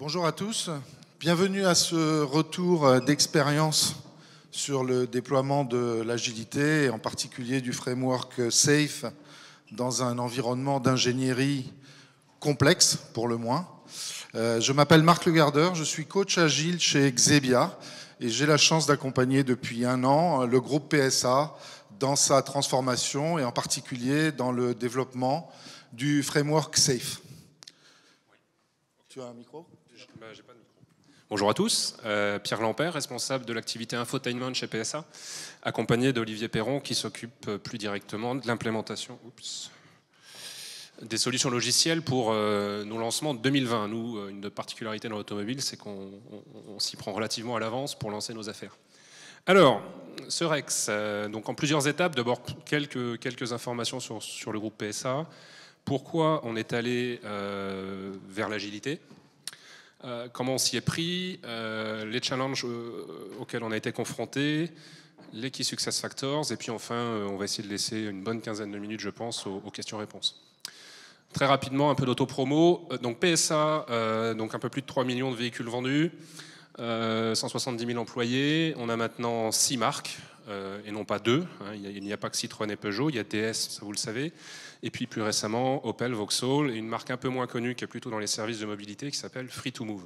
Bonjour à tous, bienvenue à ce retour d'expérience sur le déploiement de l'agilité et en particulier du framework SAFe dans un environnement d'ingénierie complexe pour le moins. Je m'appelle Marc Le Gardeur, je suis coach agile chez Xebia et j'ai la chance d'accompagner depuis 1 an le groupe PSA dans sa transformation et en particulier dans le développement du framework SAFe. Tu as un micro ? J'ai pas de micro. Bonjour à tous, Pierre Lampert, responsable de l'activité infotainment chez PSA, accompagné d'Olivier Perron qui s'occupe plus directement de l'implémentation des solutions logicielles pour nos lancements de 2020. Nous, une particularité dans l'automobile, c'est qu'on s'y prend relativement à l'avance pour lancer nos affaires. Alors, ce Rex, donc en plusieurs étapes, d'abord quelques informations sur le groupe PSA. Pourquoi on est allé vers l'agilité ? Comment on s'y est pris, les challenges auxquels on a été confrontés, les Key Success Factors, et puis enfin, on va essayer de laisser une bonne quinzaine de minutes, je pense, aux questions-réponses. Très rapidement, un peu d'auto-promo. Donc PSA, donc un peu plus de 3 millions de véhicules vendus, 170 000 employés. On a maintenant 6 marques, et non pas 2. Il n'y a pas que Citroën et Peugeot, il y a DS, ça vous le savez. Et puis plus récemment, Opel, Vauxhall, et une marque un peu moins connue qui est plutôt dans les services de mobilité qui s'appelle Free2Move.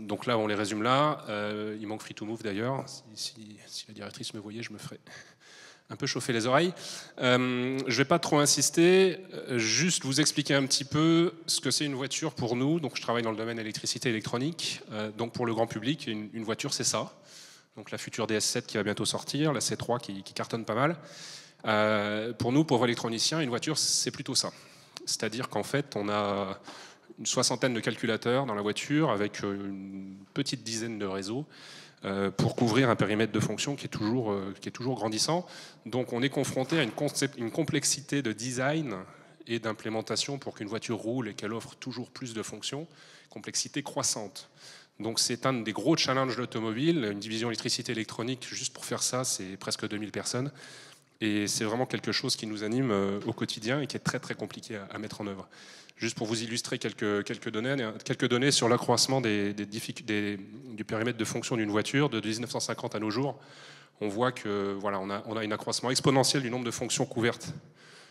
Donc là, on les résume là. Il manque Free2Move d'ailleurs. Si la directrice me voyait, je me ferais un peu chauffer les oreilles. Je ne vais pas trop insister, juste vous expliquer un petit peu ce que c'est une voiture pour nous. Donc je travaille dans le domaine électricité électronique. Donc pour le grand public, une voiture, c'est ça. Donc la future DS7 qui va bientôt sortir, la C3 qui cartonne pas mal. Pour nous, pauvres électroniciens, une voiture, c'est plutôt ça. C'est-à-dire qu'en fait, on a une 60aine de calculateurs dans la voiture avec une petite dizaine de réseaux pour couvrir un périmètre de fonction qui est toujours grandissant. Donc on est confronté à une complexité de design et d'implémentation pour qu'une voiture roule et qu'elle offre toujours plus de fonctions, complexité croissante. Donc c'est un des gros challenges de l'automobile. Une division électricité électronique, juste pour faire ça, c'est presque 2000 personnes. Et c'est vraiment quelque chose qui nous anime au quotidien et qui est très très compliqué à mettre en œuvre. Juste pour vous illustrer quelques données sur l'accroissement du périmètre de fonction d'une voiture de 1950 à nos jours. On voit que voilà, on a un accroissement exponentiel du nombre de fonctions couvertes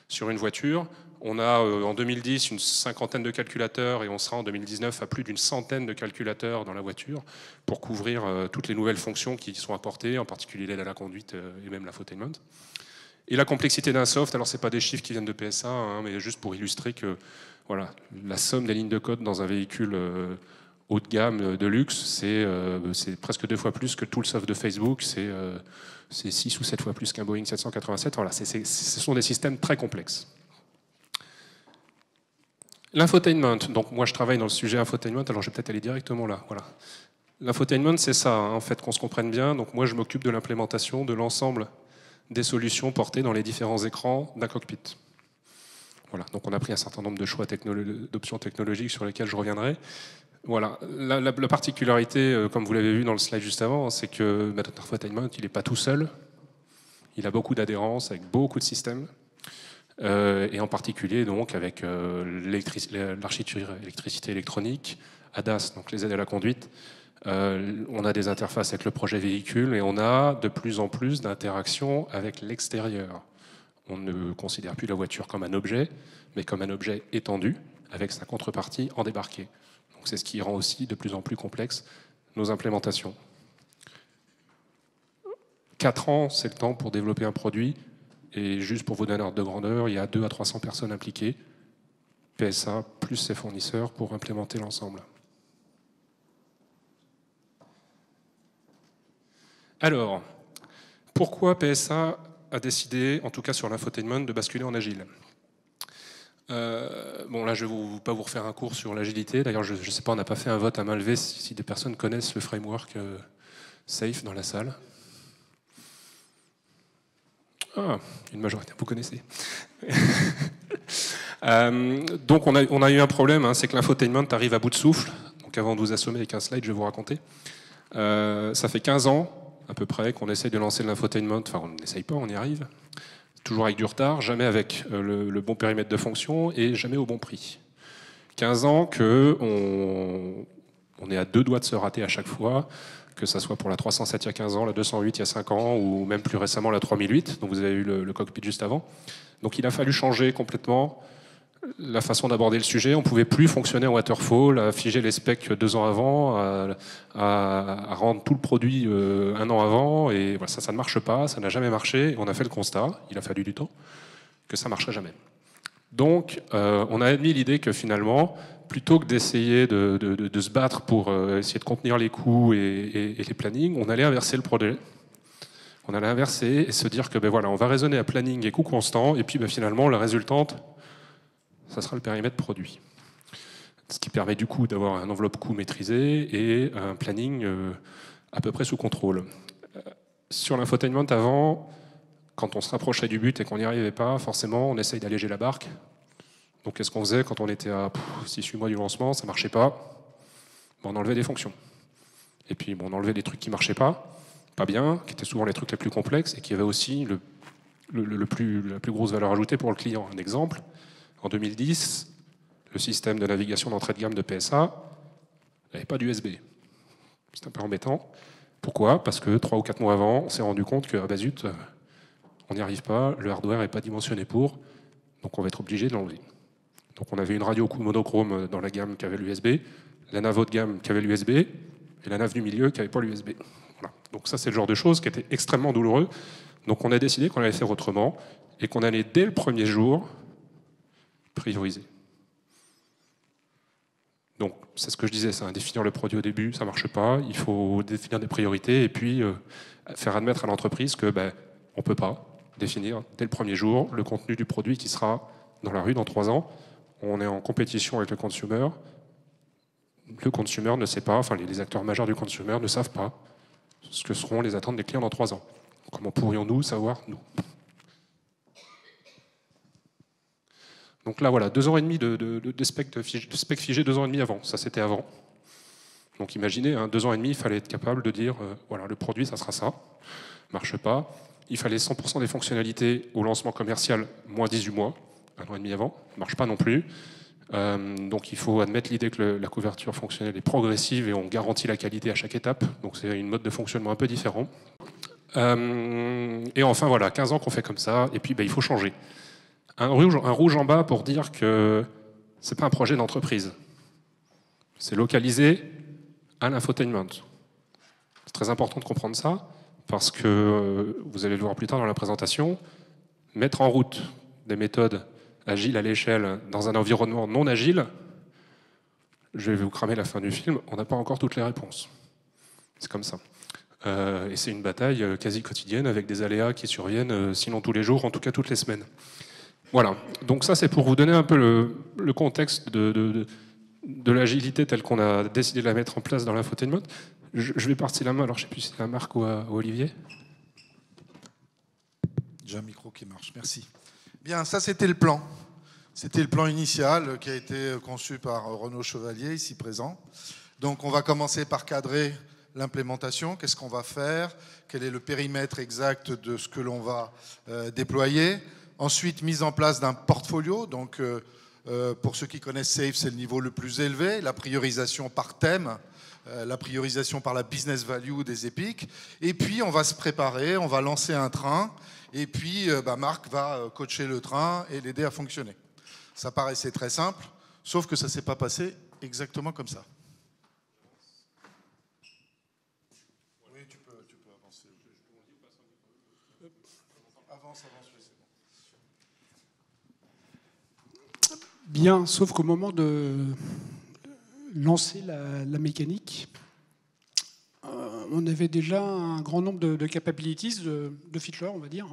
sur une voiture. On a en 2010 une 50aine de calculateurs et on sera en 2019 à plus d'une 100aine de calculateurs dans la voiture pour couvrir toutes les nouvelles fonctions qui sont apportées, en particulier l'aide à la conduite et même l'infotainment. Et la complexité d'un soft, alors ce n'est pas des chiffres qui viennent de PSA, mais juste pour illustrer que voilà, la somme des lignes de code dans un véhicule haut de gamme, de luxe, c'est presque 2 fois plus que tout le soft de Facebook, c'est 6 ou 7 fois plus qu'un Boeing 787. Voilà, ce sont des systèmes très complexes. L'infotainment, donc moi je travaille dans le sujet infotainment, alors je vais peut-être aller directement là. Voilà. L'infotainment, c'est ça, en fait, qu'on se comprenne bien. Donc moi je m'occupe de l'implémentation de l'ensemble des solutions portées dans les différents écrans d'un cockpit. Voilà, donc on a pris un certain nombre de choix d'options technologiques sur lesquelles je reviendrai. Voilà, la particularité, comme vous l'avez vu dans le slide juste avant, c'est que notre infotainment, il n'est pas tout seul. Il a beaucoup d'adhérence avec beaucoup de systèmes. Et en particulier donc avec l'architecture électricité électronique, ADAS, donc les aides à la conduite. On a des interfaces avec le projet véhicule et on a de plus en plus d'interactions avec l'extérieur. On ne considère plus la voiture comme un objet, mais comme un objet étendu, avec sa contrepartie en débarqué. Donc c'est ce qui rend aussi de plus en plus complexe nos implémentations. 4 ans, c'est le temps pour développer un produit. Et juste pour vous donner un ordre de grandeur, il y a 200 à 300 personnes impliquées, PSA plus ses fournisseurs, pour implémenter l'ensemble. Alors, pourquoi PSA a décidé, en tout cas sur l'infotainment, de basculer en agile? Bon, là, je ne vais pas vous refaire un cours sur l'agilité. D'ailleurs, je ne sais pas, on n'a pas fait un vote à main levée si des personnes connaissent le framework SAFe dans la salle. Ah, une majorité, vous connaissez. Donc on a eu un problème, c'est que l'infotainment arrive à bout de souffle. Donc avant de vous assommer avec un slide, je vais vous raconter. Ça fait 15 ans à peu près qu'on essaye de lancer l'infotainment. Enfin, on n'essaye pas, on y arrive. Toujours avec du retard, jamais avec le bon périmètre de fonction et jamais au bon prix. 15 ans qu'on est à 2 doigts de se rater à chaque fois, que ça soit pour la 307 il y a 15 ans, la 208 il y a 5 ans, ou même plus récemment la 3008, dont vous avez eu le cockpit juste avant. Donc il a fallu changer complètement la façon d'aborder le sujet. On ne pouvait plus fonctionner en waterfall, à figer les specs 2 ans avant, à rendre tout le produit 1 an avant, et voilà, ça ne marche pas, ça n'a jamais marché. On a fait le constat, il a fallu du temps, que ça ne marcherait jamais. Donc on a admis l'idée que finalement, plutôt que d'essayer de se battre pour essayer de contenir les coûts et les plannings, on allait inverser le projet. On allait inverser et se dire que ben voilà, on va raisonner à planning et coût constant, et puis ben finalement, la résultante, ça sera le périmètre produit. Ce qui permet du coup d'avoir un enveloppe coût maîtrisé et un planning à peu près sous contrôle. Sur l'infotainment avant, quand on se rapprochait du but et qu'on n'y arrivait pas, forcément, on essaye d'alléger la barque. Donc, qu'est-ce qu'on faisait quand on était à 6-8 mois du lancement, ça ne marchait pas, on enlevait des fonctions. Et puis, on enlevait des trucs qui ne marchaient pas bien, qui étaient souvent les trucs les plus complexes et qui avaient aussi la plus grosse valeur ajoutée pour le client. Un exemple, en 2010, le système de navigation d'entrée de gamme de PSA n'avait pas d'USB. C'est un peu embêtant. Pourquoi? Parce que 3 ou 4 mois avant, on s'est rendu compte que, ah bah zut, on n'y arrive pas, le hardware n'est pas dimensionné pour, donc on va être obligé de l'enlever. Donc on avait une radio monochrome dans la gamme qui avait l'USB, la nav haut de gamme qui avait l'USB, et la nav du milieu qui n'avait pas l'USB. Voilà. Donc ça, c'est le genre de choses qui était extrêmement douloureux. Donc on a décidé qu'on allait faire autrement, et qu'on allait, dès le premier jour, prioriser. Donc c'est ce que je disais, c'est définir le produit au début, ça ne marche pas, il faut définir des priorités, et puis faire admettre à l'entreprise que on ne peut pas définir dès le premier jour le contenu du produit qui sera dans la rue dans 3 ans. On est en compétition avec le consumer. Le consumer ne sait pas, enfin les acteurs majeurs du consumer ne savent pas ce que seront les attentes des clients dans 3 ans. Comment pourrions-nous savoir, nous? Donc là, voilà, 2 ans et demi de spec figé 2 ans et demi avant. Ça, c'était avant. Donc imaginez, 2 ans et demi, il fallait être capable de dire, voilà, le produit, ça sera ça. Marche pas. Il fallait 100% des fonctionnalités au lancement commercial, moins 18 mois, 1 an et demi avant. Marche pas non plus. Donc il faut admettre l'idée que la couverture fonctionnelle est progressive et on garantit la qualité à chaque étape. Donc c'est une mode de fonctionnement un peu différent. Et enfin, voilà, 15 ans qu'on fait comme ça, et puis il faut changer. Un rouge en bas pour dire que ce n'est pas un projet d'entreprise. C'est localisé à l'infotainment. C'est très important de comprendre ça, parce que, vous allez le voir plus tard dans la présentation, mettre en route des méthodes agiles à l'échelle dans un environnement non agile, je vais vous cramer la fin du film, on n'a pas encore toutes les réponses. C'est comme ça. Et c'est une bataille quasi quotidienne avec des aléas qui surviennent, sinon tous les jours, en tout cas toutes les semaines. Voilà, donc ça c'est pour vous donner un peu le contexte de l'agilité telle qu'on a décidé de la mettre en place dans l'infotainment. Je vais passer la main, alors je ne sais plus si c'est à Marc ou à Olivier. J'ai un micro qui marche, merci. Bien, ça c'était le plan. C'était le plan initial qui a été conçu par Renaud Chevalier, ici présent. Donc on va commencer par cadrer l'implémentation, qu'est-ce qu'on va faire, quel est le périmètre exact de ce que l'on va déployer. Ensuite, mise en place d'un portfolio. Donc, pour ceux qui connaissent Safe, c'est le niveau le plus élevé. La priorisation par thème, la priorisation par la business value des épiques. Et puis, on va se préparer, on va lancer un train. Et puis, Marc va coacher le train et l'aider à fonctionner. Ça paraissait très simple, sauf que ça ne s'est pas passé exactement comme ça. Oui, tu peux avancer. Avance, Bien, sauf qu'au moment de lancer la mécanique, on avait déjà un grand nombre de capabilities, de features, on va dire,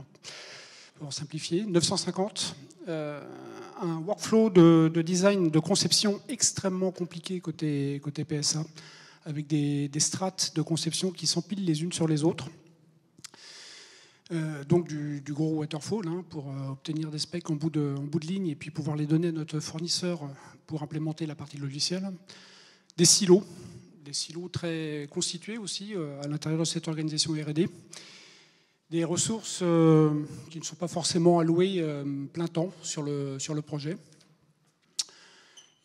pour simplifier, 950, un workflow de design, de conception extrêmement compliqué côté PSA, avec des strates de conception qui s'empilent les unes sur les autres. Donc du gros waterfall pour obtenir des specs en bout de ligne et puis pouvoir les donner à notre fournisseur pour implémenter la partie logicielle. Des silos très constitués aussi à l'intérieur de cette organisation R&D. Des ressources qui ne sont pas forcément allouées plein temps sur le projet.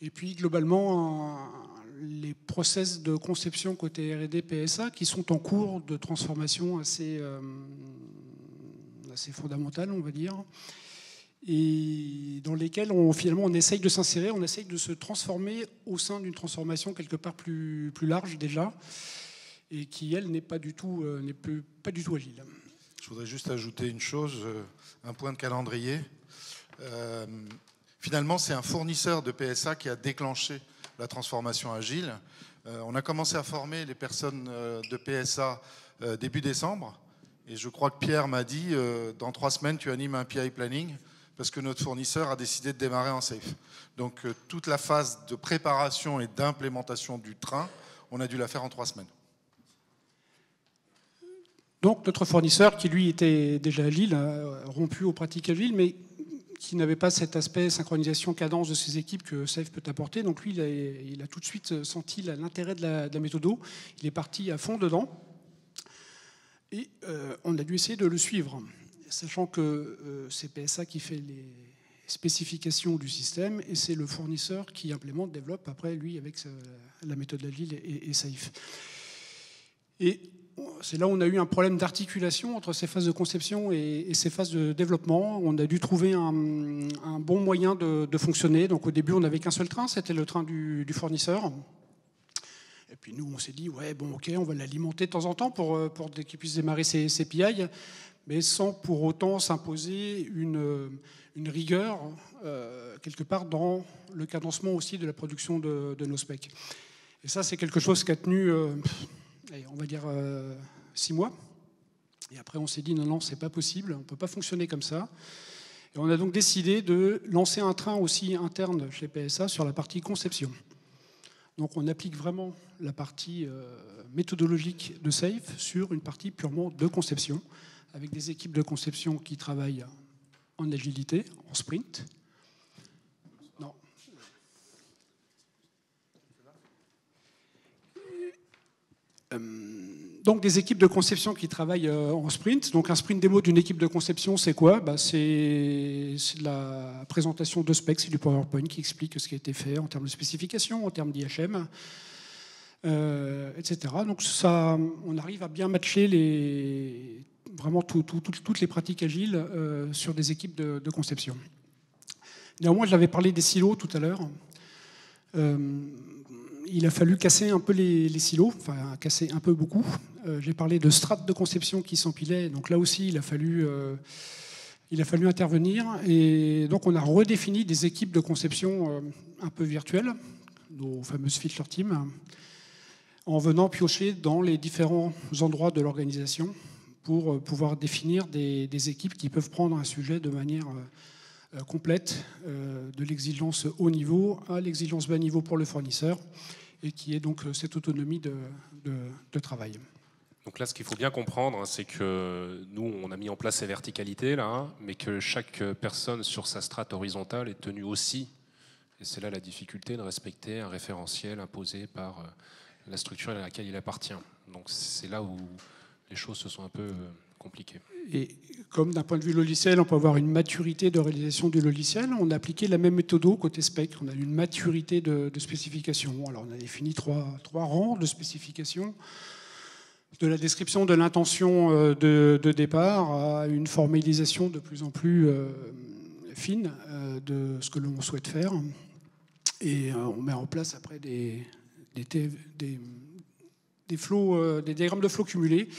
Et puis globalement, les process de conception côté R&D PSA qui sont en cours de transformation assez fondamentale, on va dire, et dans lesquels finalement on essaye de s'insérer, on essaye de se transformer au sein d'une transformation quelque part plus large déjà, et qui elle n'est pas du tout agile. Je voudrais juste ajouter une chose, un point de calendrier. Finalement, c'est un fournisseur de PSA qui a déclenché la transformation agile. On a commencé à former les personnes de PSA début décembre, et je crois que Pierre m'a dit dans 3 semaines tu animes un PI planning parce que notre fournisseur a décidé de démarrer en safe. Donc toute la phase de préparation et d'implémentation du train, on a dû la faire en 3 semaines. Donc notre fournisseur, qui lui était déjà agile, rompu aux pratiques agiles, mais qui n'avait pas cet aspect synchronisation cadence de ses équipes que Safe peut apporter. Donc lui, il a tout de suite senti l'intérêt de la méthode. Il est parti à fond dedans. Et on a dû essayer de le suivre, sachant que c'est PSA qui fait les spécifications du système et c'est le fournisseur qui implémente, développe après lui avec la méthode agile et Safe. Et c'est là où on a eu un problème d'articulation entre ces phases de conception et ces phases de développement. On a dû trouver un bon moyen de fonctionner. Donc au début, on n'avait qu'un seul train, c'était le train du fournisseur. Et puis nous, on s'est dit, ouais, bon, ok, on va l'alimenter de temps en temps pour qu'il puisse démarrer ses PI, mais sans pour autant s'imposer une rigueur quelque part dans le cadencement aussi de la production de nos specs. Et ça, c'est quelque chose qui a tenu... on va dire 6 mois. Et après, on s'est dit, non, c'est pas possible, on ne peut pas fonctionner comme ça. Et on a donc décidé de lancer un train aussi interne chez PSA sur la partie conception. Donc on applique vraiment la partie méthodologique de Safe sur une partie purement de conception, avec des équipes de conception qui travaillent en agilité, en sprint. Non. Donc des équipes de conception qui travaillent en sprint. Donc un sprint démo d'une équipe de conception, c'est quoi? C'est la présentation de specs, c'est du PowerPoint qui explique ce qui a été fait en termes de spécification, en termes d'IHM, etc. Donc ça, on arrive à bien matcher vraiment toutes les pratiques agiles sur des équipes de conception. Néanmoins, j'avais parlé des silos tout à l'heure. Il a fallu casser un peu les silos, enfin casser un peu beaucoup. J'ai parlé de strates de conception qui s'empilaient, donc là aussi il a fallu intervenir. Et donc on a redéfini des équipes de conception un peu virtuelles, nos fameuses feature teams, en venant piocher dans les différents endroits de l'organisation pour pouvoir définir des équipes qui peuvent prendre un sujet de manière complète, de l'exigence haut niveau à l'exigence bas niveau pour le fournisseur, et qui est donc cette autonomie de travail. Donc là, ce qu'il faut bien comprendre, c'est que nous, on a mis en place ces verticalités, là, mais que chaque personne sur sa strate horizontale est tenue aussi, et c'est là la difficulté, de respecter un référentiel imposé par la structure à laquelle il appartient. Donc c'est là où les choses se sont un peu compliquées. Et comme d'un point de vue logiciel, on peut avoir une maturité de réalisation du logiciel, on a appliqué la même méthode côté spec. On a une maturité de spécification. Alors on a défini trois rangs de spécification, de la description de l'intention de départ à une formalisation de plus en plus fine de ce que l'on souhaite faire. Et on met en place après des diagrammes de flow cumulés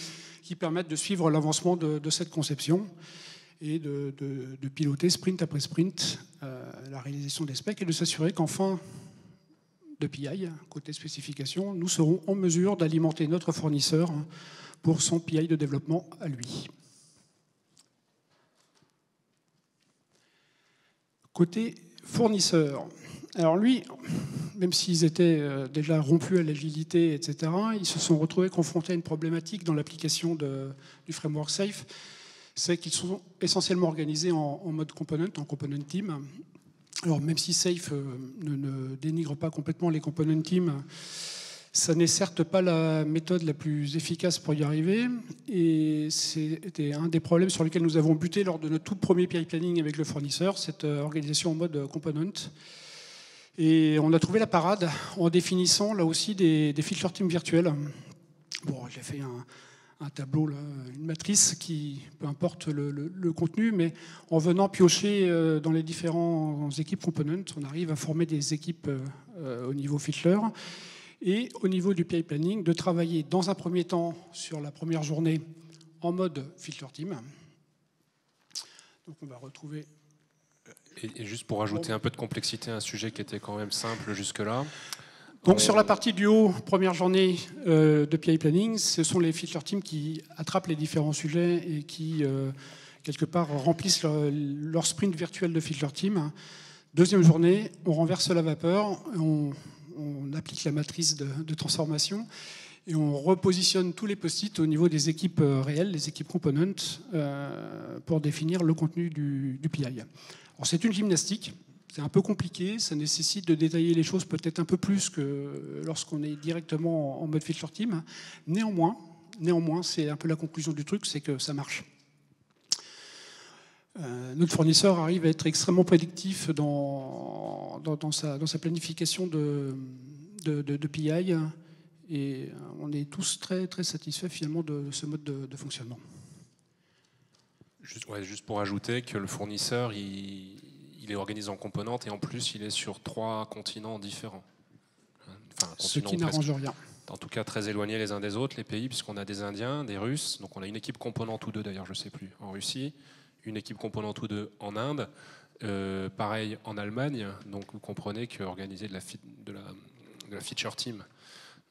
qui permettent de suivre l'avancement de cette conception et de piloter sprint après sprint la réalisation des specs et de s'assurer qu'en fin de PI, côté spécification, nous serons en mesure d'alimenter notre fournisseur pour son PI de développement à lui. Côté fournisseur, alors lui, même s'ils étaient déjà rompus à l'agilité, etc., ils se sont retrouvés confrontés à une problématique dans l'application du framework Safe, c'est qu'ils sont essentiellement organisés en mode component, en component team. Alors même si Safe ne dénigre pas complètement les component team, ça n'est certes pas la méthode la plus efficace pour y arriver, et c'était un des problèmes sur lesquels nous avons buté lors de notre tout premier PI planning avec le fournisseur, cette organisation en mode component. Et on a trouvé la parade en définissant là aussi des feature teams virtuels. Bon, j'ai fait un tableau, là, une matrice qui, peu importe le contenu, mais en venant piocher dans les différentes équipes components, on arrive à former des équipes au niveau feature. Et au niveau du PI planning, de travailler dans un premier temps sur la première journée en mode feature team. Donc on va retrouver... Et juste pour ajouter un peu de complexité à un sujet qui était quand même simple jusque-là. Donc sur la partie du haut, première journée de PI Planning, ce sont les feature teams qui attrapent les différents sujets et qui, quelque part, remplissent leur sprint virtuel de feature team. Deuxième journée, on renverse la vapeur, on applique la matrice de transformation et on repositionne tous les post-it au niveau des équipes réelles, les équipes components, pour définir le contenu du PI. Alors c'est une gymnastique. C'est un peu compliqué, ça nécessite de détailler les choses peut-être un peu plus que lorsqu'on est directement en mode feature team. Néanmoins, c'est un peu la conclusion du truc, c'est que ça marche. Notre fournisseur arrive à être extrêmement prédictif dans sa planification de PI et on est tous très, très satisfaits finalement de ce mode de fonctionnement. Juste pour ajouter que le fournisseur, il est organisé en componentes et en plus il est sur 3 continents différents. Enfin, ce qui n'arrange rien. En tout cas très éloignés les uns des autres, les pays, puisqu'on a des Indiens, des Russes, donc on a une équipe componente ou deux d'ailleurs, je ne sais plus, en Russie, une équipe componente ou deux en Inde, pareil en Allemagne, donc vous comprenez qu'organiser de la feature team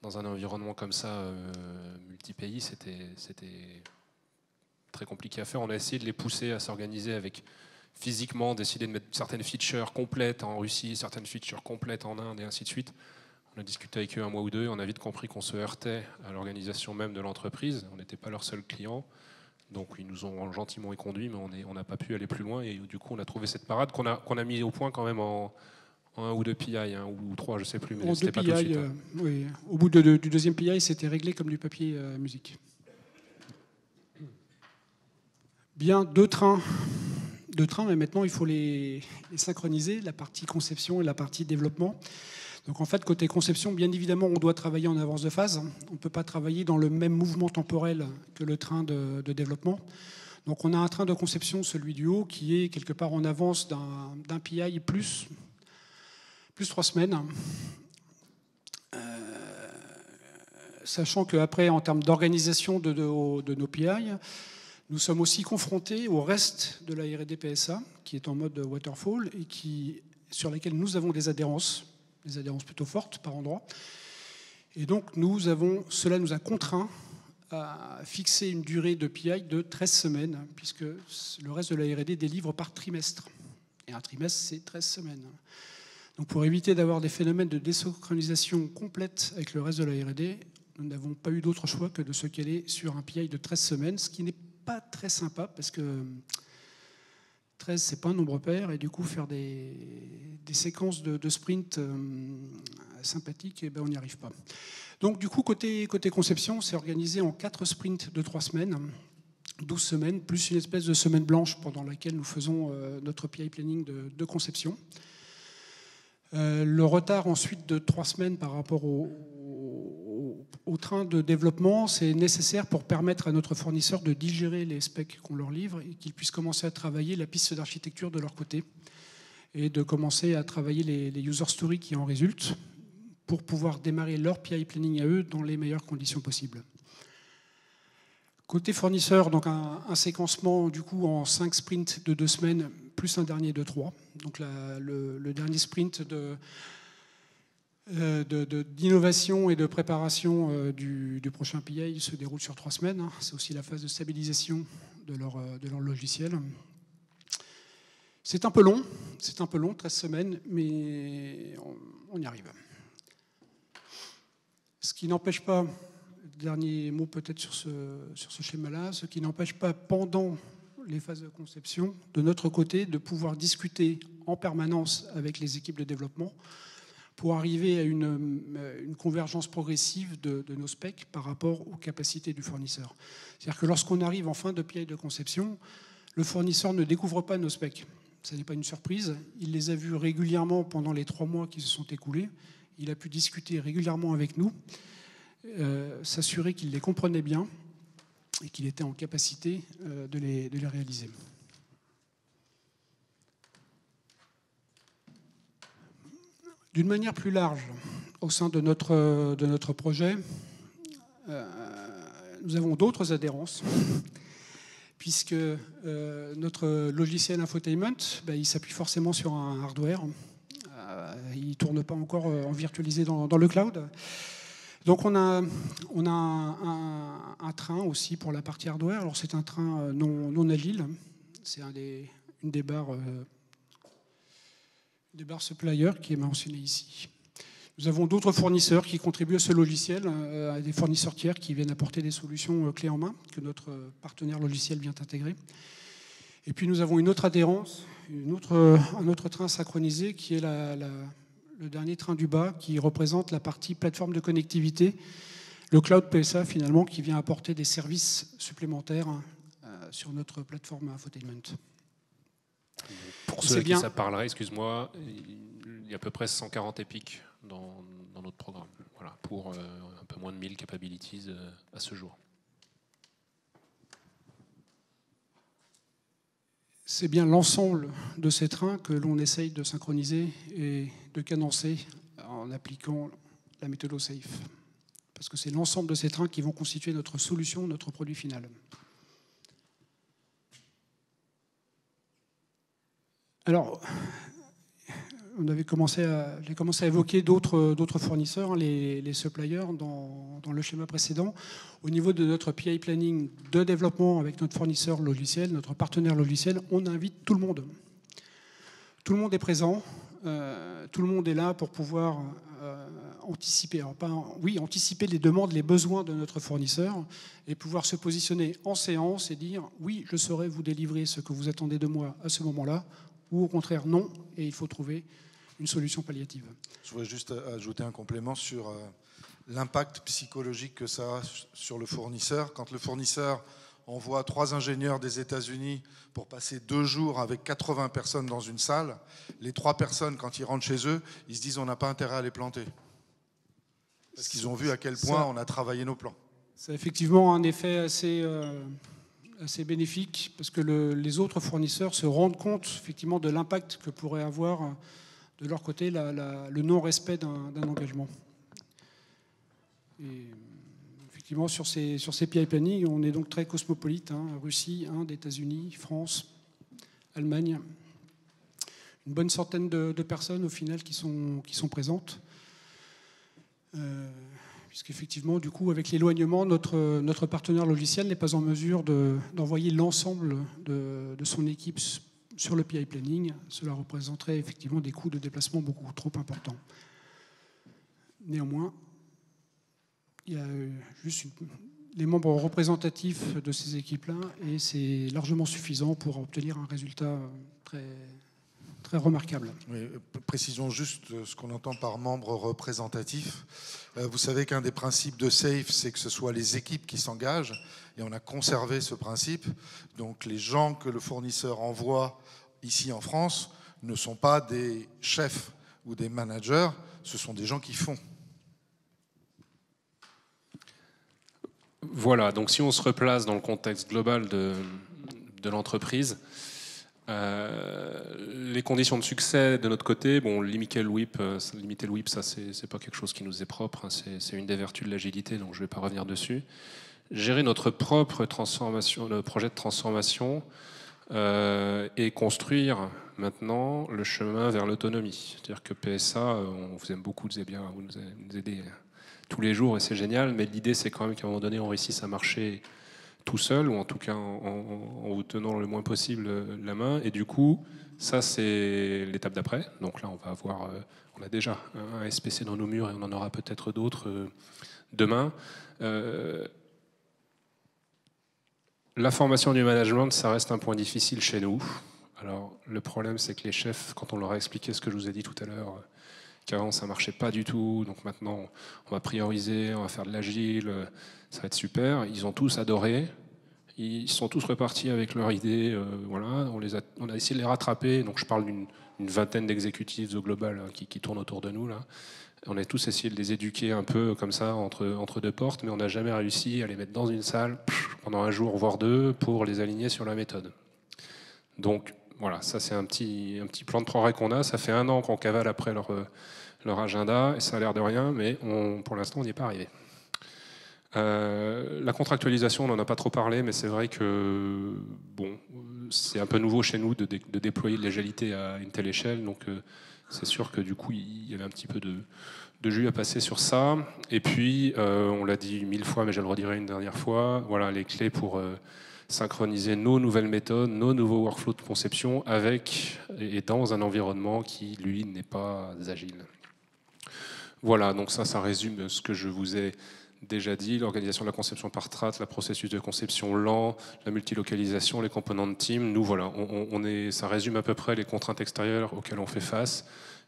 dans un environnement comme ça, multi-pays, c'était très compliqué à faire. On a essayé de les pousser à s'organiser avec physiquement, décider de mettre certaines features complètes en Russie, certaines features complètes en Inde et ainsi de suite. On a discuté avec eux un mois ou deux, on a vite compris qu'on se heurtait à l'organisation même de l'entreprise. On n'était pas leur seul client, donc ils nous ont gentiment éconduits, mais on n'a pas pu aller plus loin et du coup on a trouvé cette parade qu'on a mis au point quand même en 1 ou 2 PI, ou 3, je ne sais plus, mais c'était pas tout de suite. Oui. Au bout du deuxième PI, c'était réglé comme du papier musique. Bien, deux trains, mais maintenant il faut les synchroniser, la partie conception et la partie développement. Donc en fait, côté conception, bien évidemment, on doit travailler en avance de phase. On ne peut pas travailler dans le même mouvement temporel que le train de développement. Donc on a un train de conception, celui du haut, qui est quelque part en avance d'un PI plus 3 semaines. Sachant qu'après, en termes d'organisation de nos PI, nous sommes aussi confrontés au reste de la R&D PSA, qui est en mode waterfall et sur laquelle nous avons des adhérences plutôt fortes par endroits. Et donc, cela nous a contraints à fixer une durée de PI de 13 semaines, puisque le reste de la R&D délivre par trimestre. Et un trimestre, c'est 13 semaines. Donc, pour éviter d'avoir des phénomènes de désynchronisation complète avec le reste de la R&D, nous n'avons pas eu d'autre choix que de se caler sur un PI de 13 semaines, ce qui n'est pas très sympa, parce que 13, c'est pas un nombre pair, et du coup, faire des séquences de sprint sympathiques, eh ben, on n'y arrive pas. Donc, du coup, côté conception, c'est organisé en 4 sprints de 3 semaines, 12 semaines, plus une espèce de semaine blanche pendant laquelle nous faisons notre PI planning de conception. Le retard ensuite de 3 semaines par rapport au train de développement, c'est nécessaire pour permettre à notre fournisseur de digérer les specs qu'on leur livre et qu'ils puissent commencer à travailler la piste d'architecture de leur côté et de commencer à travailler les user stories qui en résultent pour pouvoir démarrer leur PI planning à eux dans les meilleures conditions possibles. Côté fournisseur, donc un séquencement du coup en 5 sprints de 2 semaines plus un dernier de 3. Donc le dernier sprint d'innovation et de préparation du prochain PI se déroule sur 3 semaines. C'est aussi la phase de stabilisation de leur logiciel. C'est un peu long, 13 semaines, mais on y arrive. Ce qui n'empêche pas, dernier mot peut-être sur ce schéma-là, ce qui n'empêche pas pendant les phases de conception, de notre côté, de pouvoir discuter en permanence avec les équipes de développement pour arriver à une convergence progressive de nos specs par rapport aux capacités du fournisseur. C'est-à-dire que lorsqu'on arrive en fin de PI de conception, le fournisseur ne découvre pas nos specs. Ce n'est pas une surprise. Il les a vus régulièrement pendant les 3 mois qui se sont écoulés. Il a pu discuter régulièrement avec nous, s'assurer qu'il les comprenait bien et qu'il était en capacité de les réaliser. D'une manière plus large, au sein de notre projet, nous avons d'autres adhérences, puisque notre logiciel infotainment, il s'appuie forcément sur un hardware. Il ne tourne pas encore en virtualisé dans le cloud. Donc on a un train aussi pour la partie hardware. Alors c'est un train non agile. C'est une des barres supplier qui est mentionnée ici. Nous avons d'autres fournisseurs qui contribuent à ce logiciel, à des fournisseurs tiers qui viennent apporter des solutions clés en main que notre partenaire logiciel vient intégrer. Et puis nous avons une autre adhérence, un autre train synchronisé qui est le dernier train du bas qui représente la partie plateforme de connectivité, le Cloud PSA finalement qui vient apporter des services supplémentaires sur notre plateforme infotainment. Pour ceux à qui ça parlerait, excuse-moi, il y a à peu près 140 épiques dans notre programme, voilà, pour un peu moins de 1000 capabilities à ce jour. C'est bien l'ensemble de ces trains que l'on essaye de synchroniser et de cadencer en appliquant la méthode SAFe. Parce que c'est l'ensemble de ces trains qui vont constituer notre solution, notre produit final. Alors, j'ai commencé à évoquer d'autres fournisseurs, les suppliers, dans le schéma précédent. Au niveau de notre PI planning de développement avec notre fournisseur logiciel, notre partenaire logiciel, on invite tout le monde. Tout le monde est présent, tout le monde est là pour pouvoir anticiper. Alors, anticiper les demandes, les besoins de notre fournisseur et pouvoir se positionner en séance et dire « oui, je saurai vous délivrer ce que vous attendez de moi à ce moment-là » ou au contraire non, et il faut trouver une solution palliative. Je voudrais juste ajouter un complément sur l'impact psychologique que ça a sur le fournisseur. Quand le fournisseur envoie 3 ingénieurs des États-Unis pour passer 2 jours avec 80 personnes dans une salle, les 3 personnes, quand ils rentrent chez eux, ils se disent on n'a pas intérêt à les planter. Parce qu'ils ont vu à quel point on a travaillé nos plans. C'est effectivement un effet assez bénéfique parce que les autres fournisseurs se rendent compte effectivement de l'impact que pourrait avoir de leur côté le non-respect d'un engagement. Et effectivement, sur ces PI planning, on est donc très cosmopolite, Russie, Inde, États-Unis, France, Allemagne. Une bonne centaine de personnes au final qui sont présentes. Puisqu'effectivement, du coup, avec l'éloignement, notre partenaire logiciel n'est pas en mesure d'envoyer l'ensemble de son équipe sur le PI planning. Cela représenterait effectivement des coûts de déplacement beaucoup trop importants. Néanmoins, il y a juste les membres représentatifs de ces équipes-là et c'est largement suffisant pour obtenir un résultat très remarquable. Oui, précisons juste ce qu'on entend par membre représentatif. Vous savez qu'un des principes de SAFe, c'est que ce soit les équipes qui s'engagent, et on a conservé ce principe. Donc les gens que le fournisseur envoie ici en France ne sont pas des chefs ou des managers, ce sont des gens qui font. Voilà, donc si on se replace dans le contexte global de l'entreprise, les conditions de succès de notre côté, bon, limiter le whip, ça c'est pas quelque chose qui nous est propre, c'est une des vertus de l'agilité, donc je vais pas revenir dessus. Gérer notre propre transformation, le projet de transformation et construire maintenant le chemin vers l'autonomie. C'est-à-dire que PSA, on vous aime beaucoup, vous nous aider tous les jours et c'est génial, mais l'idée c'est quand même qu'à un moment donné on réussisse à marcher tout seul, ou en tout cas en vous tenant le moins possible la main. Et du coup, ça c'est l'étape d'après. Donc là, on a déjà un SPC dans nos murs et on en aura peut-être d'autres demain. La formation du management, ça reste un point difficile chez nous. Alors le problème, c'est que les chefs, quand on leur a expliqué ce que je vous ai dit tout à l'heure, qu'avant ça marchait pas du tout, donc maintenant on va prioriser, on va faire de l'agile, ça va être super. Ils ont tous adoré, Ils sont tous repartis avec leur idée. Voilà, on a essayé de les rattraper. Donc je parle d'une vingtaine d'exécutifs au global qui tournent autour de nous là. On a tous essayé de les éduquer un peu comme ça entre deux portes, mais on n'a jamais réussi à les mettre dans une salle pendant un jour voire deux pour les aligner sur la méthode. Donc voilà, ça c'est un petit plan de progrès qu'on a. Ça fait 1 an qu'on cavale après leur agenda et ça a l'air de rien, mais pour l'instant on n'y est pas arrivé. La contractualisation, on n'en a pas trop parlé, mais c'est vrai que bon, c'est un peu nouveau chez nous de déployer de l'agilité à une telle échelle, donc c'est sûr que du coup il y avait un petit peu de jus à passer sur ça. Et puis on l'a dit 1000 fois, mais je le redirai une dernière fois, voilà les clés pour synchroniser nos nouvelles méthodes, nos nouveaux workflows de conception avec et dans un environnement qui lui n'est pas agile. Voilà, donc ça résume ce que je vous ai déjà dit, l'organisation de la conception par strat, le processus de conception lent, la multilocalisation, les composants de team. Nous, voilà, ça résume à peu près les contraintes extérieures auxquelles on fait face.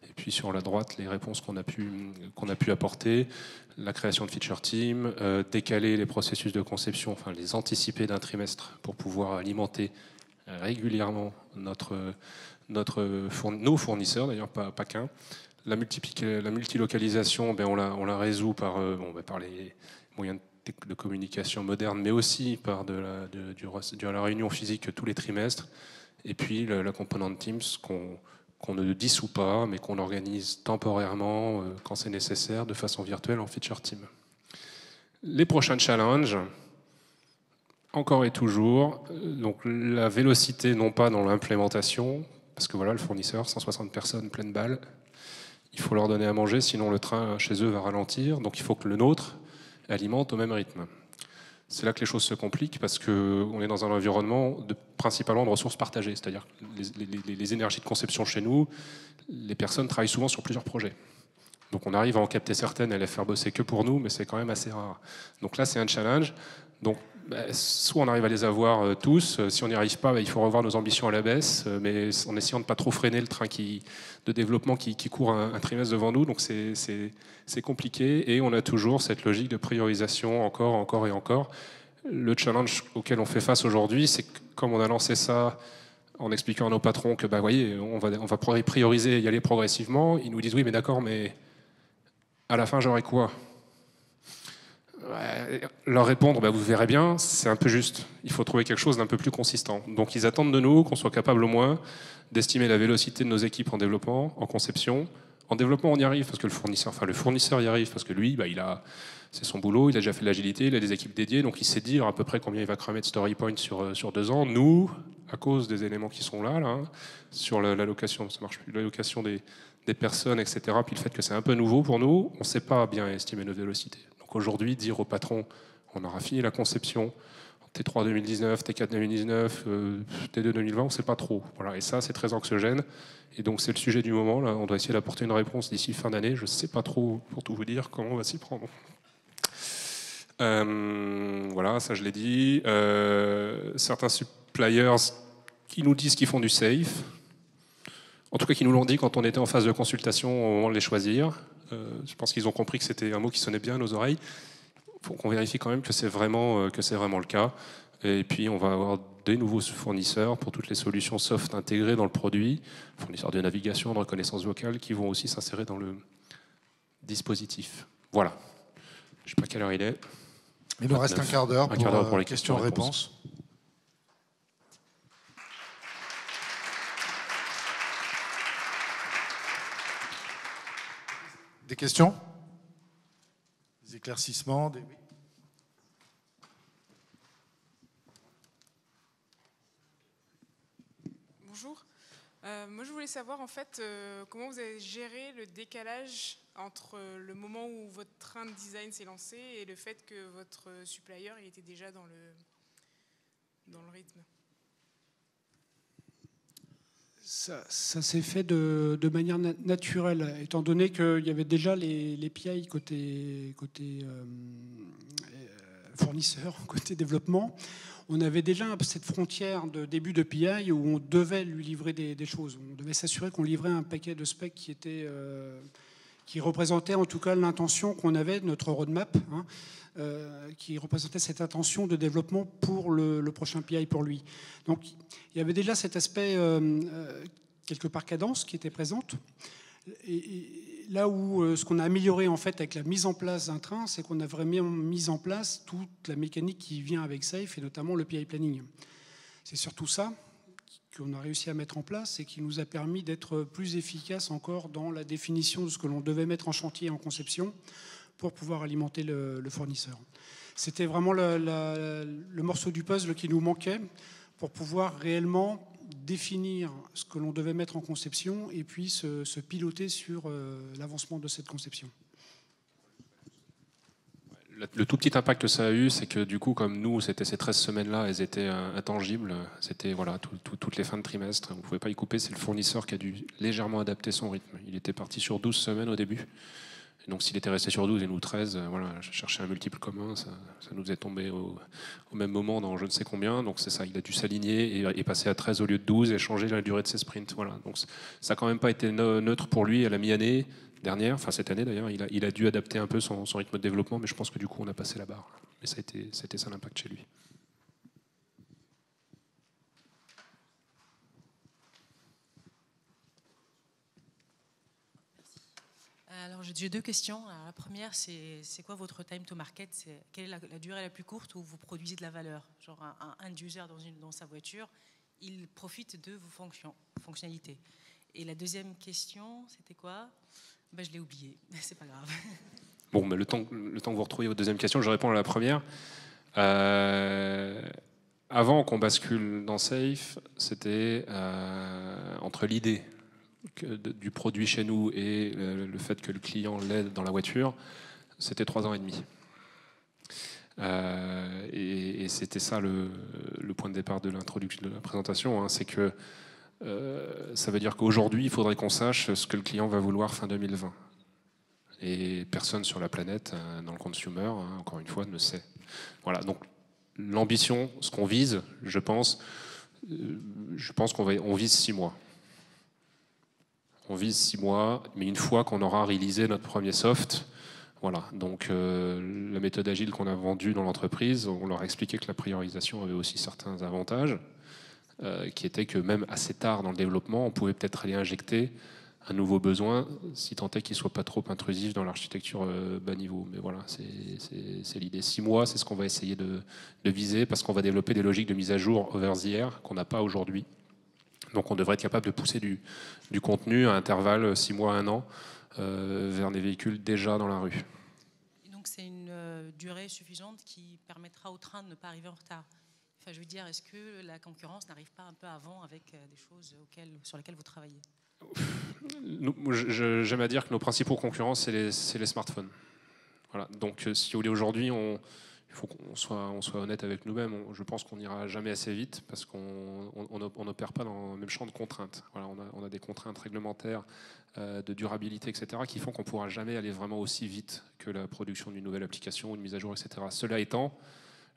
Et puis sur la droite, les réponses qu'on a pu apporter, la création de feature team, décaler les processus de conception, enfin les anticiper d'un trimestre pour pouvoir alimenter régulièrement nos fournisseurs, d'ailleurs pas qu'un. La multilocalisation, ben on la résout par les moyens de communication modernes, mais aussi par de la réunion physique tous les trimestres. Et puis la composante Teams qu'on ne dissout pas, mais qu'on organise temporairement quand c'est nécessaire, de façon virtuelle en feature team. Les prochains challenges, encore et toujours, donc la vélocité non pas dans l'implémentation, parce que voilà, le fournisseur, 160 personnes, pleine balle, il faut leur donner à manger, sinon le train chez eux va ralentir. Donc il faut que le nôtre alimente au même rythme. C'est là que les choses se compliquent parce qu'on est dans un environnement principalement de ressources partagées. C'est-à-dire les énergies de conception chez nous, les personnes travaillent souvent sur plusieurs projets. Donc on arrive à en capter certaines et à les faire bosser que pour nous, mais c'est quand même assez rare. Donc là, c'est un challenge. Donc soit on arrive à les avoir tous, si on n'y arrive pas, il faut revoir nos ambitions à la baisse, mais en essayant de ne pas trop freiner le train de développement qui court un trimestre devant nous. Donc c'est compliqué et on a toujours cette logique de priorisation encore et encore. Le challenge auquel on fait face aujourd'hui, c'est que comme on a lancé ça en expliquant à nos patrons que voyez, on va prioriser et y aller progressivement, ils nous disent oui mais d'accord, mais à la fin j'aurai quoi ? Leur répondre, vous verrez bien, c'est un peu juste. Il faut trouver quelque chose d'un peu plus consistant. Donc ils attendent de nous qu'on soit capable au moins d'estimer la vélocité de nos équipes en développement, en conception. En développement, on y arrive parce que le fournisseur y arrive parce que lui, c'est son boulot, il a déjà fait de l'agilité, il a des équipes dédiées, donc il sait dire à peu près combien il va cramer de story points sur 2 ans. Nous, à cause des éléments qui sont là sur l'allocation, ça marche plus, l'allocation des personnes, etc., puis le fait que c'est un peu nouveau pour nous, on ne sait pas bien estimer nos vélocités. Donc aujourd'hui, dire au patron, on aura fini la conception, T3 2019, T4 2019, T2 2020, on ne sait pas trop. Voilà, et ça, c'est très anxiogène. Et donc c'est le sujet du moment. Là, on doit essayer d'apporter une réponse d'ici fin d'année. Je ne sais pas trop, pour tout vous dire, comment on va s'y prendre. Voilà, ça je l'ai dit. Certains suppliers qui nous disent qu'ils font du safe, en tout cas qui nous l'ont dit quand on était en phase de consultation au moment de les choisir. Je pense qu'ils ont compris que c'était un mot qui sonnait bien à nos oreilles. Il faut qu'on vérifie quand même que c'est vraiment le cas. Et puis on va avoir des nouveaux fournisseurs pour toutes les solutions soft intégrées dans le produit, fournisseurs de navigation, de reconnaissance vocale, qui vont aussi s'insérer dans le dispositif. Voilà. Je ne sais pas quelle heure il est. Il nous reste un quart d'heure pour les questions-réponses. Des questions ? Des éclaircissements ? Oui. Bonjour. Moi, je voulais savoir en fait comment vous avez géré le décalage entre le moment où votre train de design s'est lancé et le fait que votre supplier il était déjà dans le rythme. Ça s'est fait de manière naturelle, étant donné qu'il y avait déjà les PI côté fournisseur, côté développement. On avait déjà cette frontière de début de PI où on devait lui livrer des choses. On devait s'assurer qu'on livrait un paquet de specs qui était qui représentait en tout cas l'intention qu'on avait de notre roadmap, hein, qui représentait cette intention de développement pour le prochain PI pour lui. Donc il y avait déjà cet aspect quelque part cadence qui était présente. Et là où ce qu'on a amélioré en fait avec la mise en place d'un train, c'est qu'on a vraiment mis en place toute la mécanique qui vient avec Safe et notamment le PI planning. C'est surtout ça qu'on a réussi à mettre en place et qui nous a permis d'être plus efficace encore dans la définition de ce que l'on devait mettre en chantier en conception pour pouvoir alimenter le fournisseur. C'était vraiment le morceau du puzzle qui nous manquait pour pouvoir réellement définir ce que l'on devait mettre en conception et puis se piloter sur l'avancement de cette conception. Le tout petit impact que ça a eu, c'est que du coup, comme nous, c'était ces 13 semaines-là, elles étaient intangibles. C'était voilà, toutes les fins de trimestre. On ne pouvait pas y couper. C'est le fournisseur qui a dû légèrement adapter son rythme. Il était parti sur 12 semaines au début. Et donc s'il était resté sur 12 et nous 13, voilà, chercher un multiple commun, ça nous est tombé au même moment dans je ne sais combien. Donc c'est ça, il a dû s'aligner et passer à 13 au lieu de 12 et changer la durée de ses sprints. Voilà. Donc ça n'a quand même pas été neutre pour lui à la mi-année dernière, enfin cette année d'ailleurs, il a dû adapter un peu son rythme de développement, mais je pense que du coup on a passé la barre. Mais c'était ça l'impact chez lui. Alors j'ai deux questions. Alors, la première, c'est quoi votre time to market? Quelle est la durée la plus courte où vous produisez de la valeur? Genre un end user dans sa voiture, il profite de vos fonctionnalités. Et la deuxième question, c'était quoi? Ben, je l'ai oublié, c'est pas grave. Bon, mais le temps que vous retrouviez votre deuxième question, je réponds à la première. Avant qu'on bascule dans Safe, c'était entre l'idée du produit chez nous et le fait que le client l'aide dans la voiture, c'était 3 ans et demi. Et c'était ça le point de départ de l'introduction de la présentation, hein, c'est que ça veut dire qu'aujourd'hui, il faudrait qu'on sache ce que le client va vouloir fin 2020. Et personne sur la planète, dans le consumer, hein, encore une fois, ne sait. Voilà, donc l'ambition, ce qu'on vise, je pense qu'on vise 6 mois. On vise 6 mois, mais une fois qu'on aura réalisé notre premier soft, voilà. Donc la méthode agile qu'on a vendue dans l'entreprise, on leur a expliqué que la priorisation avait aussi certains avantages, qui étaient que même assez tard dans le développement, on pouvait peut-être aller injecter un nouveau besoin, si tant est qu'il ne soit pas trop intrusif dans l'architecture bas niveau. Mais voilà, c'est l'idée. 6 mois, c'est ce qu'on va essayer de viser, parce qu'on va développer des logiques de mise à jour over the air qu'on n'a pas aujourd'hui. Donc on devrait être capable de pousser du contenu à intervalles 6 mois à 1 an vers des véhicules déjà dans la rue. Et donc c'est une durée suffisante qui permettra au train de ne pas arriver en retard. Enfin, je veux dire, est-ce que la concurrence n'arrive pas un peu avant avec des choses sur lesquelles vous travaillez? J'aime à dire que nos principaux concurrents, c'est les smartphones. Voilà. Donc si vous voulez, aujourd'hui, il faut qu'on soit honnête avec nous-mêmes. Je pense qu'on n'ira jamais assez vite parce qu'on n'opère pas dans le même champ de contraintes. Voilà, on a des contraintes réglementaires, de durabilité, etc., qui font qu'on ne pourra jamais aller vraiment aussi vite que la production d'une nouvelle application, une mise à jour, etc. Cela étant,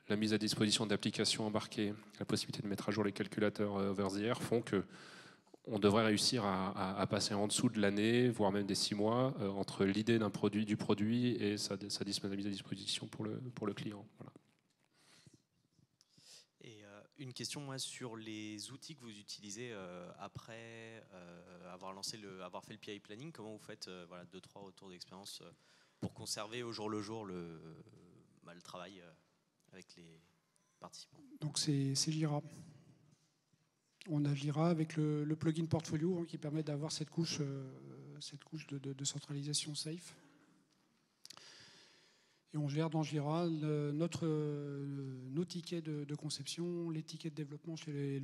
la mise à disposition d'applications embarquées, la possibilité de mettre à jour les calculateurs over the air font que on devrait réussir à passer en dessous de l'année, voire même des 6 mois, entre l'idée du produit et sa mise à disposition pour le client. Voilà. Et une question moi, sur les outils que vous utilisez après avoir fait le PI planning. Comment vous faites 2-3 retours d'expérience pour conserver au jour le jour le travail avec les participants? Donc c'est Jira. On a Jira avec le plugin portfolio, hein, qui permet d'avoir cette couche de centralisation safe. Et on gère dans Jira nos tickets de conception, les tickets de développement chez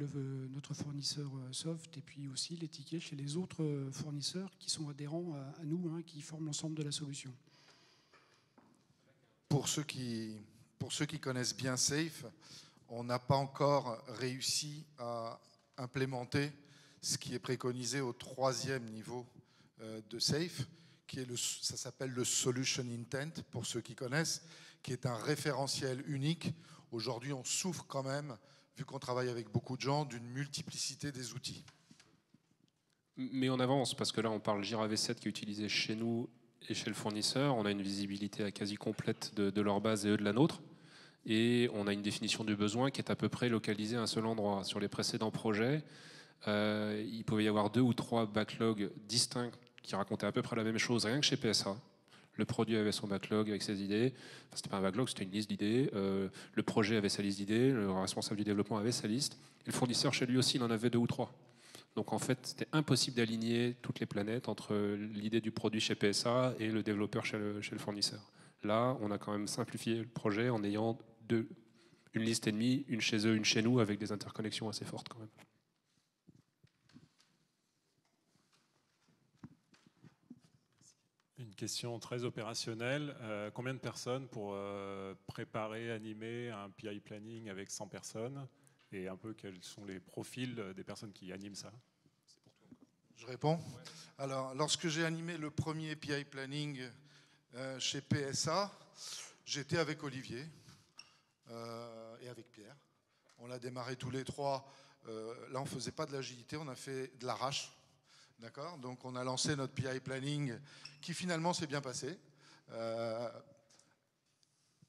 notre fournisseur soft, et puis aussi les tickets chez les autres fournisseurs qui sont adhérents à nous, hein, qui forment l'ensemble de la solution. Pour ceux qui connaissent bien Safe, on n'a pas encore réussi à implémenter ce qui est préconisé au 3e niveau de Safe, ça s'appelle le Solution Intent, pour ceux qui connaissent, qui est un référentiel unique. Aujourd'hui, on souffre quand même, vu qu'on travaille avec beaucoup de gens, d'une multiplicité des outils. Mais on avance, parce que là, on parle Jira V7 qui est utilisé chez nous et chez le fournisseur, on a une visibilité à quasi complète de leur base et eux de la nôtre. Et on a une définition du besoin qui est à peu près localisée à un seul endroit. Sur les précédents projets, il pouvait y avoir 2 ou 3 backlogs distincts qui racontaient à peu près la même chose, rien que chez PSA. Le produit avait son backlog avec ses idées. Enfin, c'était pas un backlog, c'était une liste d'idées. Le projet avait sa liste d'idées, le responsable du développement avait sa liste. Et le fournisseur, chez lui aussi, il en avait 2 ou 3. Donc en fait, c'était impossible d'aligner toutes les planètes entre l'idée du produit chez PSA et le développeur chez le fournisseur. Là, on a quand même simplifié le projet en ayant une liste et demie, une chez eux, une chez nous, avec des interconnexions assez fortes quand même. Une question très opérationnelle. Combien de personnes pour préparer, animer un PI planning avec 100 personnes? Et un peu quels sont les profils des personnes qui animent ça? Je réponds. Alors, lorsque j'ai animé le premier PI planning chez PSA, j'étais avec Olivier et avec Pierre. On l'a démarré tous les trois. Là, on ne faisait pas de l'agilité, on a fait de l'arrache. D'accord ? Donc, on a lancé notre PI planning qui finalement s'est bien passé.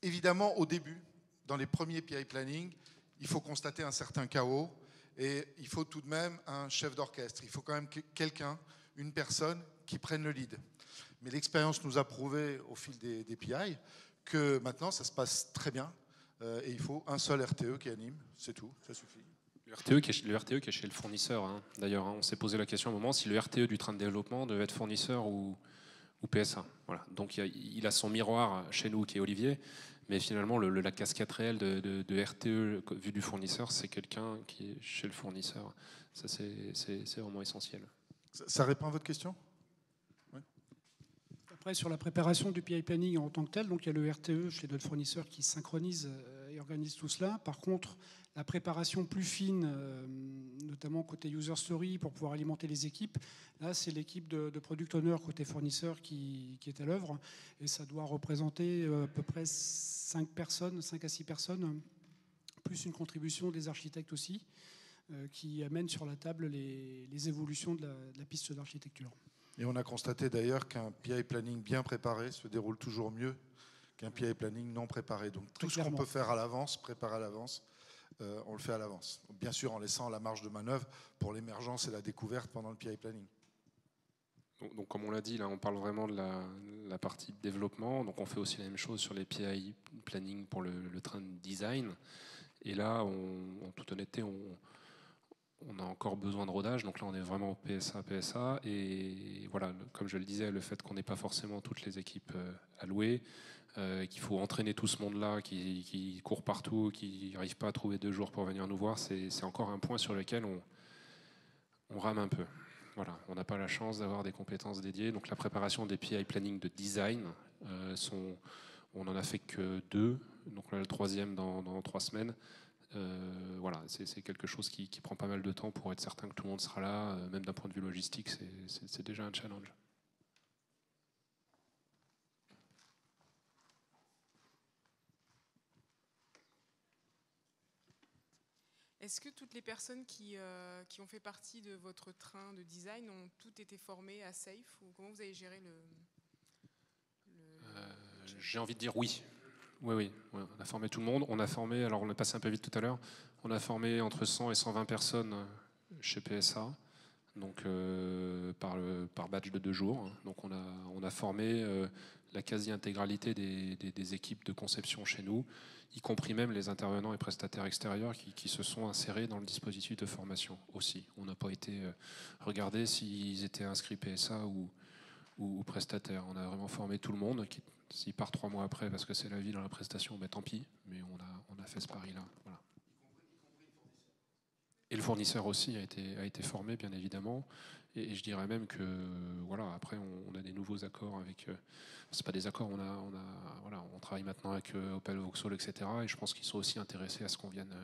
Évidemment, au début, dans les premiers PI planning, il faut constater un certain chaos et il faut tout de même un chef d'orchestre. Il faut quand même quelqu'un, une personne qui prenne le lead. Mais l'expérience nous a prouvé au fil des PI que maintenant, ça se passe très bien et il faut un seul RTE qui anime, c'est tout, ça suffit. Le RTE qui est chez le fournisseur, hein. D'ailleurs, hein, on s'est posé la question à un moment si le RTE du train de développement devait être fournisseur ou PSA. Voilà. Donc il a son miroir chez nous qui est Olivier, mais finalement la casquette réelle de RTE vue du fournisseur, c'est quelqu'un qui est chez le fournisseur. Ça, c'est vraiment essentiel. Ça répond à votre question ? Oui. Après, sur la préparation du PI planning en tant que tel, donc il y a le RTE chez notre fournisseur qui synchronise et organise tout cela. Par contre, la préparation plus fine, notamment côté user story pour pouvoir alimenter les équipes, là c'est l'équipe de product owner côté fournisseur qui est à l'œuvre et ça doit représenter à peu près 5 à 6 personnes, plus une contribution des architectes aussi, qui amènent sur la table les évolutions de la piste d'architecture. Et on a constaté d'ailleurs qu'un PI planning bien préparé se déroule toujours mieux qu'un PI planning non préparé. Donc tout ce qu'on peut faire à l'avance, préparer à l'avance, on le fait à l'avance. Bien sûr en laissant la marge de manœuvre pour l'émergence et la découverte pendant le PI planning. Donc comme on l'a dit, là on parle vraiment de la partie de développement. Donc on fait aussi la même chose sur les PI planning pour le train de design. Et là, en toute honnêteté, on a encore besoin de rodage. Donc là on est vraiment au PSA. Et voilà, comme je le disais, le fait qu'on n'ait pas forcément toutes les équipes allouées, qu'il faut entraîner tout ce monde-là qui court partout, qui n'arrive pas à trouver 2 jours pour venir nous voir, c'est encore un point sur lequel on rame un peu. Voilà, on n'a pas la chance d'avoir des compétences dédiées. Donc la préparation des PI planning de design, on n'en a fait que 2. Donc là, le 3e dans 3 semaines. Voilà, c'est quelque chose qui prend pas mal de temps pour être certain que tout le monde sera là. Même d'un point de vue logistique, c'est déjà un challenge. Est-ce que toutes les personnes qui ont fait partie de votre train de design ont toutes été formées à SAFe ou comment vous avez géré J'ai envie de dire oui. Oui, on a formé tout le monde. On a passé un peu vite tout à l'heure, on a formé entre 100 et 120 personnes chez PSA, donc par batch de 2 jours. Donc on a formé la quasi-intégralité des équipes de conception chez nous, y compris même les intervenants et prestataires extérieurs qui se sont insérés dans le dispositif de formation aussi. On n'a pas été regarder s'ils étaient inscrits PSA ou prestataires. On a vraiment formé tout le monde. S'il part 3 mois après parce que c'est la vie dans la prestation, ben tant pis, mais on a fait ce pari-là. Voilà. Et le fournisseur aussi a été formé, bien évidemment. Et je dirais même que voilà, après on a des nouveaux accords avec. C'est pas des accords, on travaille maintenant avec Opel, Vauxhall, etc. Et je pense qu'ils sont aussi intéressés à ce qu'on vienne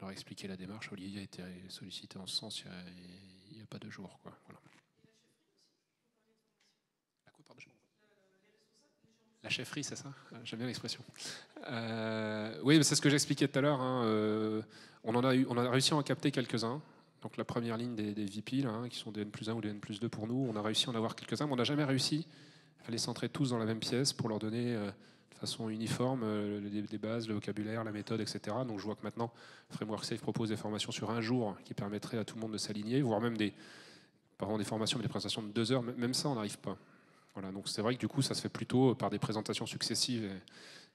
leur expliquer la démarche. Olivier a été sollicité en ce sens il n'y a pas 2 jours, quoi. Voilà. La chefferie, c'est ça ? J'aime bien l'expression. Oui, c'est ce que j'expliquais tout à l'heure. Hein. On a réussi à en capter quelques-uns. Donc la première ligne des VP, là, qui sont des N+1 ou des N+2 pour nous, on a réussi à en avoir quelques-uns, mais on n'a jamais réussi il fallait centrer tous dans la même pièce pour leur donner de façon uniforme des bases, le vocabulaire, la méthode, etc. Donc je vois que maintenant, Framework Safe propose des formations sur un jour qui permettraient à tout le monde de s'aligner, voire même des formations, mais des présentations de 2 heures. Même ça, on n'arrive pas. Voilà, donc c'est vrai que du coup, ça se fait plutôt par des présentations successives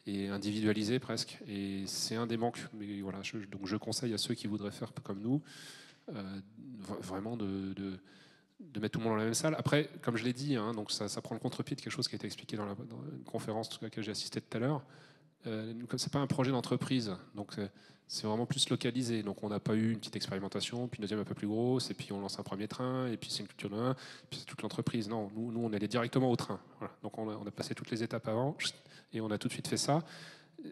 et individualisées presque. Et c'est un des manques. Mais voilà, donc je conseille à ceux qui voudraient faire comme nous, vraiment de mettre tout le monde dans la même salle. Après, comme je l'ai dit, hein, donc ça prend le contre-pied de quelque chose qui a été expliqué dans une conférence à laquelle j'ai assisté tout à l'heure. Comme c'est pas un projet d'entreprise, donc c'est vraiment plus localisé. Donc on n'a pas eu une petite expérimentation, puis une deuxième un peu plus grosse, et puis on lance un premier train, et puis c'est une culture de 1, puis c'est toute l'entreprise. Non, nous on allait directement au train. Voilà. Donc on a passé toutes les étapes avant, et on a tout de suite fait ça.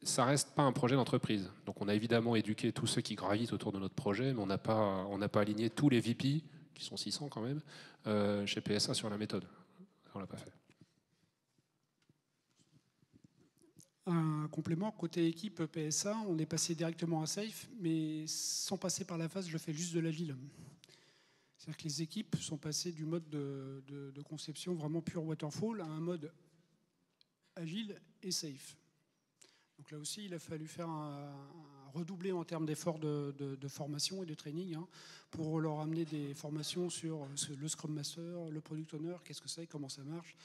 Ça reste pas un projet d'entreprise. Donc on a évidemment éduqué tous ceux qui gravitent autour de notre projet, mais on n'a pas aligné tous les VP, qui sont 600 quand même, chez PSA sur la méthode. On l'a pas fait. Un complément, côté équipe PSA, on est passé directement à Safe, mais sans passer par la phase, je fais juste de l'agile. C'est-à-dire que les équipes sont passées du mode de conception vraiment pure waterfall à un mode agile et safe. Donc là aussi, il a fallu faire redoubler en termes d'efforts de formation et de training pour leur amener des formations sur le Scrum Master, le Product Owner, qu'est-ce que c'est, comment ça marche,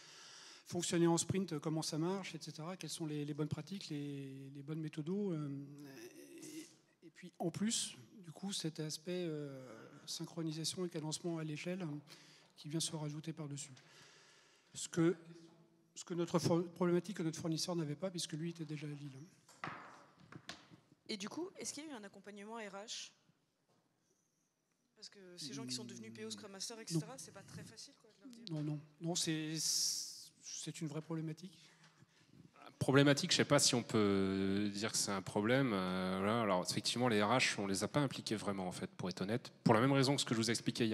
fonctionner en sprint, comment ça marche, etc. Quelles sont les bonnes pratiques, les bonnes méthodos. Et puis en plus, du coup, cet aspect synchronisation et cadencement à l'échelle qui vient se rajouter par-dessus. Ce que notre problématique que notre fournisseur n'avait pas, puisque lui était déjà à Lille. Et du coup, est-ce qu'il y a eu un accompagnement RH? Parce que ces gens qui sont devenus PO, Scrum Master, etc., c'est pas très facile quoi, de leur dire. Non, c'est une vraie problématique. Problématique, je ne sais pas si on peut dire que c'est un problème. Voilà. Alors effectivement, les RH, on ne les a pas impliqués vraiment, en fait, pour être honnête. Pour la même raison que ce que je vous ai expliqué il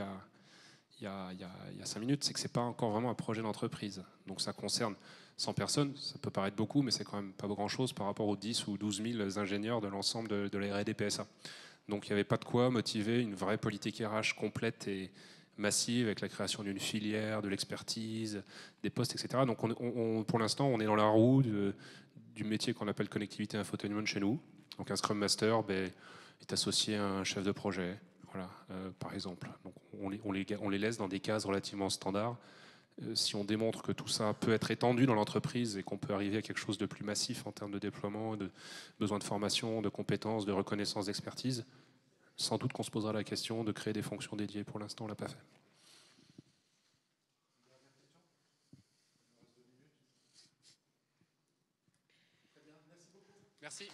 y a 5 minutes, c'est que ce n'est pas encore vraiment un projet d'entreprise. Donc ça concerne 100 personnes, ça peut paraître beaucoup, mais c'est quand même pas grand-chose par rapport aux 10 ou 12 000 ingénieurs de l'ensemble de la R&D PSA. Donc il n'y avait pas de quoi motiver une vraie politique RH complète et massive avec la création d'une filière, de l'expertise, des postes, etc. Donc pour l'instant, on est dans la roue du métier qu'on appelle connectivité infotainment chez nous. Donc un Scrum Master est associé à un chef de projet, voilà, par exemple. Donc on les laisse dans des cases relativement standards. Si on démontre que tout ça peut être étendu dans l'entreprise et qu'on peut arriver à quelque chose de plus massif en termes de déploiement, de besoin de formation, de compétences, de reconnaissance, d'expertise, sans doute qu'on se posera la question de créer des fonctions dédiées. Pour l'instant, on ne l'a pas fait. Merci.